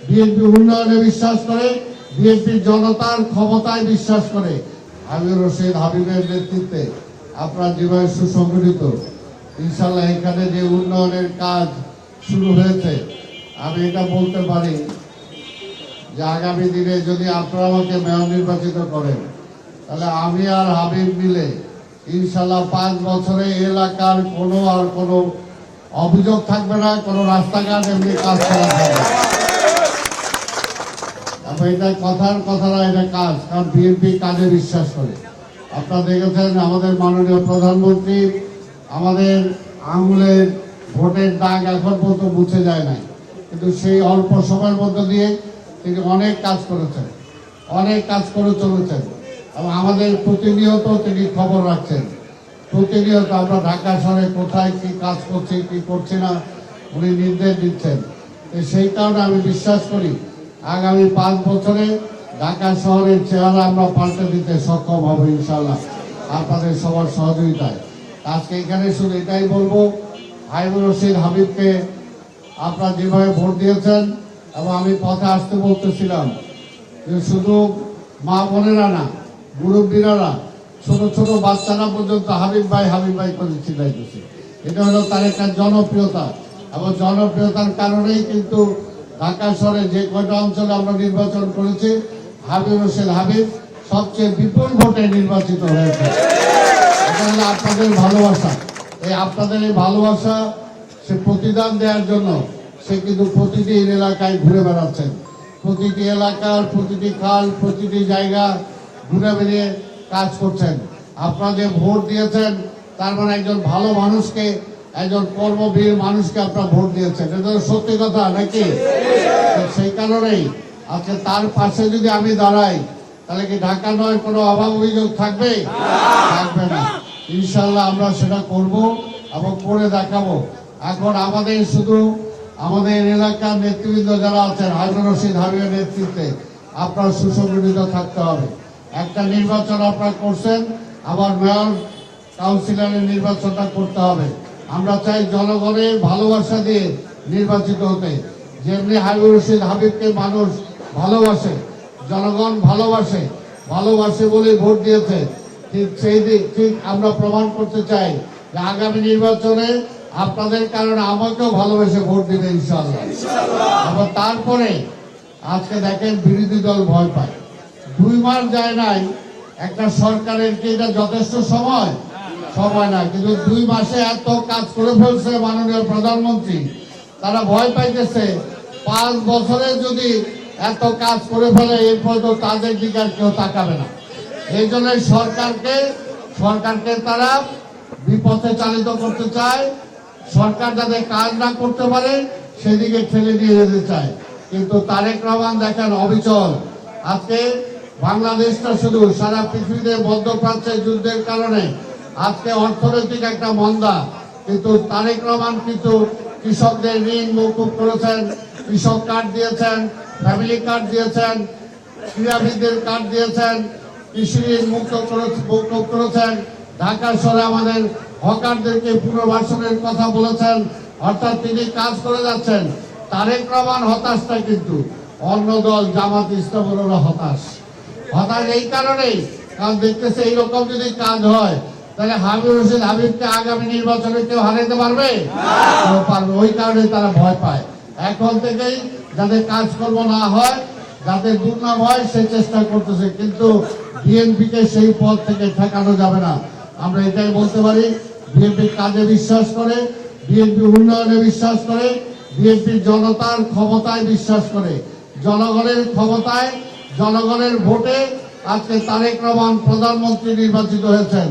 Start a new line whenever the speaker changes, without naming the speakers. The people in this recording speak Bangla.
বিএনপি উন্নয়নে বিশ্বাস করে, বিএনপি জনতার ক্ষমতায় বিশ্বাস করে। হাবিবুর রশিদ হাবিবের নেতৃত্বে আপনার যেভাবে সুসংগঠিত, ইনশাল্লাহ এখানে যে উন্নয়নের কাজ শুরু হয়েছে, আমি এটা বলতে পারি যে আগামী দিনে যদি আপনারা আমাকে মেয়র নির্বাচিত করেন, তাহলে আমি আর হাবিব মিলে ইনশাল্লাহ 5 বছরে এলাকার কোনো অভিযোগ থাকবে না, কোনো রাস্তাঘাট এমনি কাজ করা থাকবে। এটা কথার কথা না, এটা কাজ, কারণ বিএনপি কাজে বিশ্বাস করে। আপনারা দেখেছেন আমাদের মাননীয় প্রধানমন্ত্রী আমাদের আঙুলের ভোটের দাগ এখন পর্যন্ত মুছে যায় নাই, কিন্তু সেই অল্প সময়ের মধ্যে দিয়ে তিনি অনেক কাজ করেছেন, অনেক কাজ করে চলেছেন এবং আমাদের প্রতিনিয়ত তিনি খবর রাখছেন। প্রতিনিয়ত আমরা ঢাকা শহরে কোথায় কি কাজ করছি কি করছি না উনি নির্দেশ দিচ্ছেন। সেই কারণে আমি বিশ্বাস করি আগামী 5 বছরে ঢাকা শহরের চেহারা আমরা পাল্টে দিতে সক্ষম হব ইনশাল্লাহ, আপনাদের সবার সহযোগিতায়। আজকে এখানে শুধু এটাই বলবো, হাবিবুর রশিদ হাবিবকে আপনারা যেভাবে ভোট দিয়েছেন, এবং আমি পথে আসতে বলতেছিলাম যে শুধু মা বোনেরা না, মুরব্বীরা না, ছোট ছোট বাচ্চারা পর্যন্ত হাবিব ভাই করে চিল্লাইতেছে। এটা হলো তার একটা জনপ্রিয়তা, এবং জনপ্রিয়তার কারণেই কিন্তু ঢাকা শহরে যে কয়টা অঞ্চলে আমরা নির্বাচন করেছি, হাবিবুর রশিদ হাবিব সবচেয়ে বিপুল ভোটে নির্বাচিত হয়েছে। এটা হলো আপনাদের ভালোবাসা। আপনাদের এই ভালোবাসা সে প্রতিদান দেওয়ার জন্য সে কিন্তু প্রতিটি এলাকায় ঘুরে বেড়াচ্ছেন, প্রতিটি এলাকার প্রতিটি খাল প্রতিটি জায়গা ঘুরে বেরিয়ে কাজ করছেন। আপনারা যে ভোট দিয়েছেন তার মানে একজন ভালো মানুষকে, একজন কর্মবীর মানুষকে আপনারা ভোট দিয়েছেন, এটা তো সত্যি কথা নাকি? সেই কারণেই আজকে তার পাশে যদি আমি দাঁড়াই, তাহলে কি ঢাকা নয় কোনো অভাব অভিযোগ থাকবে? থাকবে না। ইনশাল্লাহ আমরা সেটা করব এবং করে দেখাবো। এখন আমাদের শুধু আমাদের এলাকার নেতৃবৃন্দ যারা আছেন হাবিবুর রশিদ হাবিবের নেতৃত্বে আপনার সুসংগঠিত থাকতে হবে। একটা নির্বাচন আপনারা করছেন, আবার মেয়র কাউন্সিলরের নির্বাচনটা করতে হবে। আমরা চাই জনগণের ভালোবাসা দিয়ে নির্বাচিত হতে। যেমনি হাবিবুর রশিদ হাবিবকে মানুষ ভালোবাসে, জনগণ ভালোবাসে বলে ভোট দিয়েছে, ঠিক আমরা প্রমাণ করতে চাই যে আগামী নির্বাচনে আপনাদের কারণে আমাকেও ভালোবেসে ভোট দিবে ইনশাআল্লাহ। আবার তারপরে আজকে দেখেন বিরোধী দল ভয় পায়, 2 মাস যায় নাই একটা সরকারের কি এটা যথেষ্ট সময় না, কিন্তু 2 মাসে এত কাজ করে ফেলছে মাননীয় প্রধানমন্ত্রী, তারা ভয় পাইতেছে 5 বছরে যদি এত কাজ করে ফেলে এরপর তো তাদের দিকে আর কেউ তাকাবে না। এই জন্য সরকারকে তারা বিপথে চালিত করতে চায়, সরকার যাতে কাজ না করতে পারে সেদিকে ঠেলে দিয়ে যেতে চায়। কিন্তু তারেক রহমান দেখেন অবিচল। আজকে বাংলাদেশটা শুধু সারা পৃথিবীতে মধ্যপ্রাচ্যের যুদ্ধের কারণে আজকে অর্থনৈতিক একটা মন্দা, কিন্তু তারেক রহমান কিন্তু কৃষকদের ঋণ মৌকুব করেছেন, কৃষক কার্ড দিয়েছেন, ফ্যামিলি কার্ড দিয়েছেন, ক্রীড়াবিদদের কার্ড দিয়েছেন, কৃষি ঋণ মৌকুব করেছেন। ঢাকা শহরে আমাদের হকারদেরকে পুনর্বাসনের কথা বলেছেন, অর্থাৎ তিনি কাজ করে যাচ্ছেন। তারেক রহমান হতাশটা কিন্তু অন্য দল জামাত ইসলামের হতাশ এই কারণেই, কারণ দেখতেছে এইরকম যদি কাজ হয় তাহলে হাবিবুর রশিদ হাবিবকে আগামী নির্বাচনে কেউ হারাইতে পারবে? ওই কারণে তারা ভয় পায়। এখন থেকেই যাতে কাজকর্ম না হয়, যাতে দুর্নাম হয় সে চেষ্টা করতেছে, কিন্তু বিএনপিকে সেই পথ থেকে ঠেকানো যাবে না। আমরা এটাই বলতে পারি, বিএনপি কাজে বিশ্বাস করে, বিএনপি উন্নয়নে বিশ্বাস করে, বিএনপি জনতার ক্ষমতায় বিশ্বাস করে। জনগণের ক্ষমতায়, জনগণের ভোটে আজকে তারেক রহমান প্রধানমন্ত্রী নির্বাচিত হয়েছেন।